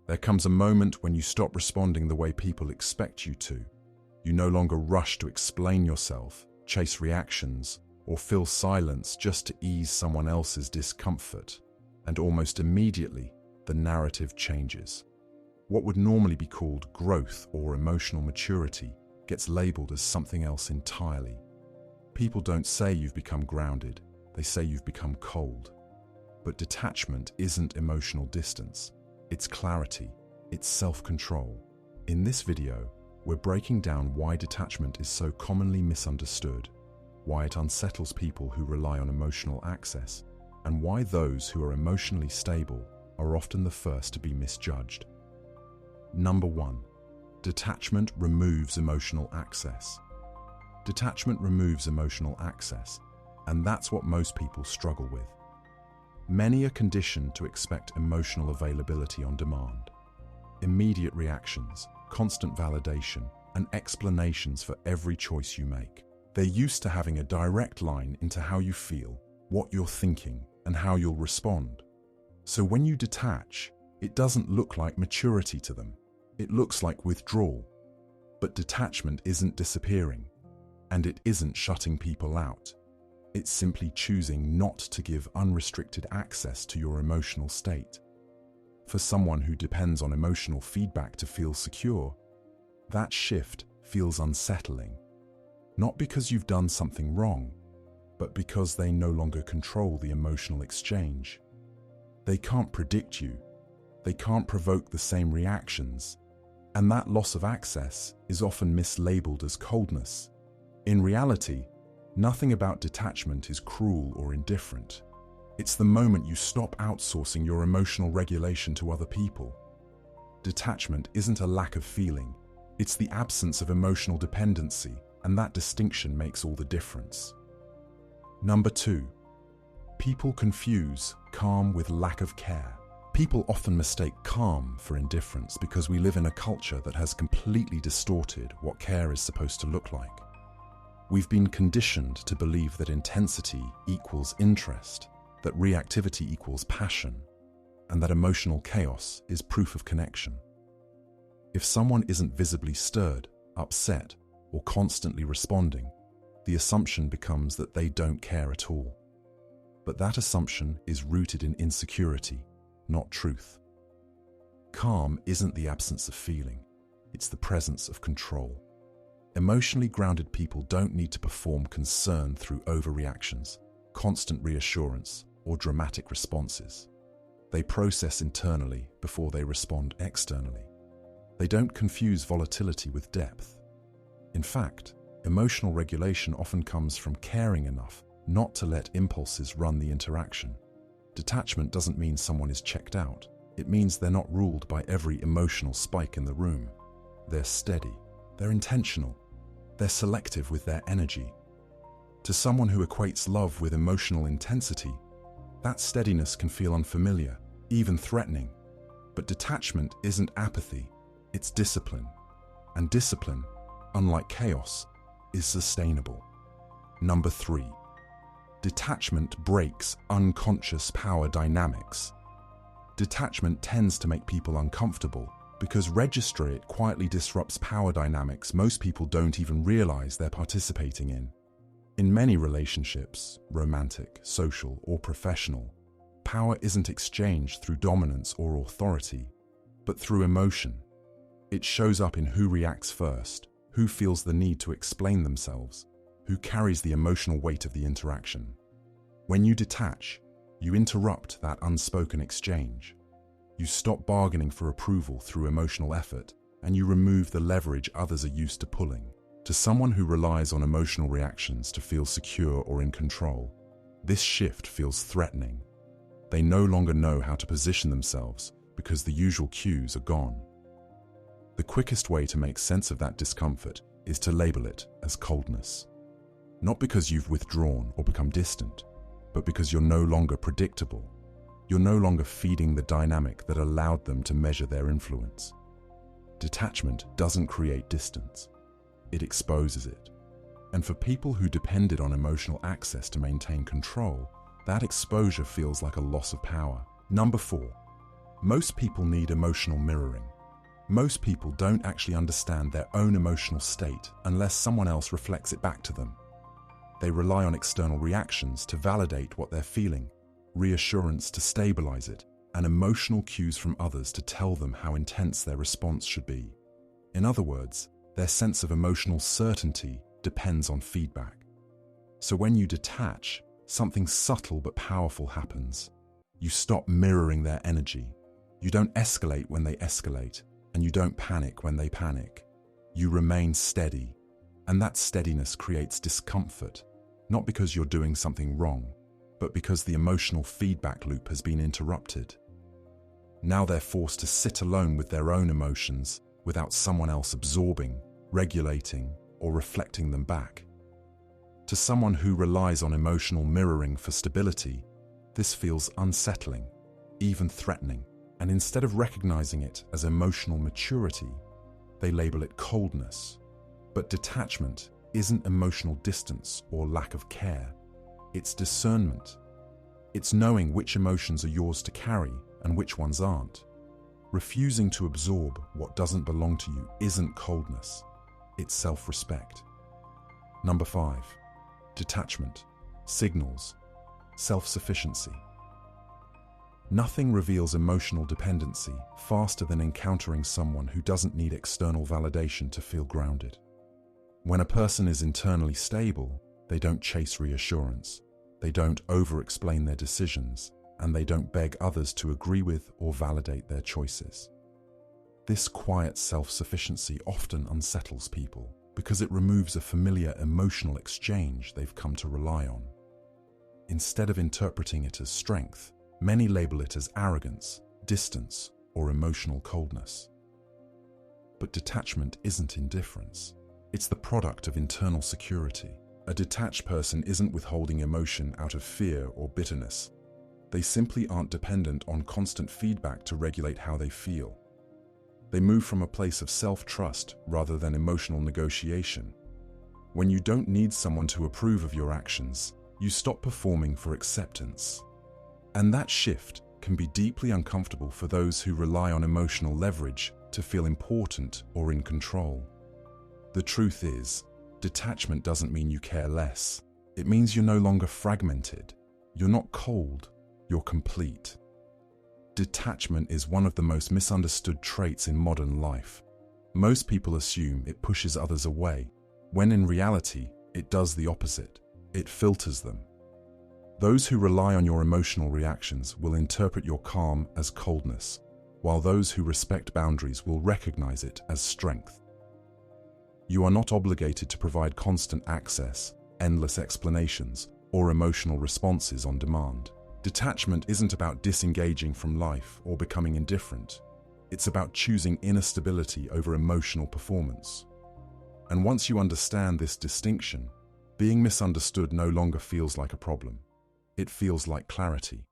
There comes a moment when you stop responding the way people expect you to. You no longer rush to explain yourself, chase reactions, or fill silence just to ease someone else's discomfort. And almost immediately, the narrative changes. What would normally be called growth or emotional maturity gets labeled as something else entirely. People don't say you've become grounded, they say you've become cold. But detachment isn't emotional distance. It's clarity, it's self-control. In this video, we're breaking down why detachment is so commonly misunderstood, why it unsettles people who rely on emotional access, and why those who are emotionally stable are often the first to be misjudged. Number 1. Detachment removes emotional access. Detachment removes emotional access, and that's what most people struggle with. Many are conditioned to expect emotional availability on demand. Immediate reactions, constant validation, and explanations for every choice you make. They're used to having a direct line into how you feel, what you're thinking, and how you'll respond. So when you detach, it doesn't look like maturity to them. It looks like withdrawal. But detachment isn't disappearing, and it isn't shutting people out. It's simply choosing not to give unrestricted access to your emotional state. For someone who depends on emotional feedback to feel secure, that shift feels unsettling. Not because you've done something wrong, but because they no longer control the emotional exchange. They can't predict you. They can't provoke the same reactions. And that loss of access is often mislabeled as coldness. In reality, nothing about detachment is cruel or indifferent. It's the moment you stop outsourcing your emotional regulation to other people. Detachment isn't a lack of feeling, it's the absence of emotional dependency, and that distinction makes all the difference. Number 2. People confuse calm with lack of care. People often mistake calm for indifference because we live in a culture that has completely distorted what care is supposed to look like. We've been conditioned to believe that intensity equals interest, that reactivity equals passion, and that emotional chaos is proof of connection. If someone isn't visibly stirred, upset, or constantly responding, the assumption becomes that they don't care at all. But that assumption is rooted in insecurity, not truth. Calm isn't the absence of feeling, it's the presence of control. Emotionally grounded people don't need to perform concern through overreactions, constant reassurance, or dramatic responses. They process internally before they respond externally. They don't confuse volatility with depth. In fact, emotional regulation often comes from caring enough not to let impulses run the interaction. Detachment doesn't mean someone is checked out. It means they're not ruled by every emotional spike in the room. They're steady. They're intentional. They're selective with their energy. To someone who equates love with emotional intensity, that steadiness can feel unfamiliar, even threatening. But detachment isn't apathy, it's discipline. And discipline, unlike chaos, is sustainable. Number 3. Detachment breaks unconscious power dynamics. Detachment tends to make people uncomfortable because registering it quietly disrupts power dynamics most people don't even realize they're participating in. In many relationships, romantic, social, or professional, power isn't exchanged through dominance or authority, but through emotion. It shows up in who reacts first, who feels the need to explain themselves, who carries the emotional weight of the interaction. When you detach, you interrupt that unspoken exchange. You stop bargaining for approval through emotional effort, and you remove the leverage others are used to pulling. To someone who relies on emotional reactions to feel secure or in control, this shift feels threatening. They no longer know how to position themselves because the usual cues are gone. The quickest way to make sense of that discomfort is to label it as coldness. Not because you've withdrawn or become distant, but because you're no longer predictable. You're no longer feeding the dynamic that allowed them to measure their influence. Detachment doesn't create distance. It exposes it. And for people who depended on emotional access to maintain control, that exposure feels like a loss of power. Number 4. Most people need emotional mirroring. Most people don't actually understand their own emotional state unless someone else reflects it back to them. They rely on external reactions to validate what they're feeling, reassurance to stabilize it, and emotional cues from others to tell them how intense their response should be. In other words, their sense of emotional certainty depends on feedback. So when you detach, something subtle but powerful happens. You stop mirroring their energy. You don't escalate when they escalate, and you don't panic when they panic. You remain steady, and that steadiness creates discomfort, not because you're doing something wrong, but because the emotional feedback loop has been interrupted. Now they're forced to sit alone with their own emotions without someone else absorbing, regulating, or reflecting them back. To someone who relies on emotional mirroring for stability, this feels unsettling, even threatening, and instead of recognizing it as emotional maturity, they label it coldness. But detachment isn't emotional distance or lack of care. It's discernment. It's knowing which emotions are yours to carry and which ones aren't. Refusing to absorb what doesn't belong to you isn't coldness. It's self-respect. Number 5. Detachment. Signals. Self-sufficiency. Nothing reveals emotional dependency faster than encountering someone who doesn't need external validation to feel grounded. When a person is internally stable, they don't chase reassurance, they don't over-explain their decisions, and they don't beg others to agree with or validate their choices. This quiet self-sufficiency often unsettles people because it removes a familiar emotional exchange they've come to rely on. Instead of interpreting it as strength, many label it as arrogance, distance, or emotional coldness. But detachment isn't indifference. It's the product of internal security. A detached person isn't withholding emotion out of fear or bitterness. They simply aren't dependent on constant feedback to regulate how they feel. They move from a place of self-trust rather than emotional negotiation. When you don't need someone to approve of your actions, you stop performing for acceptance. And that shift can be deeply uncomfortable for those who rely on emotional leverage to feel important or in control. The truth is, detachment doesn't mean you care less. It means you're no longer fragmented. You're not cold, you're complete. Detachment is one of the most misunderstood traits in modern life. Most people assume it pushes others away, when in reality, it does the opposite. It filters them. Those who rely on your emotional reactions will interpret your calm as coldness, while those who respect boundaries will recognize it as strength. You are not obligated to provide constant access, endless explanations, or emotional responses on demand. Detachment isn't about disengaging from life or becoming indifferent. It's about choosing inner stability over emotional performance. And once you understand this distinction, being misunderstood no longer feels like a problem. It feels like clarity.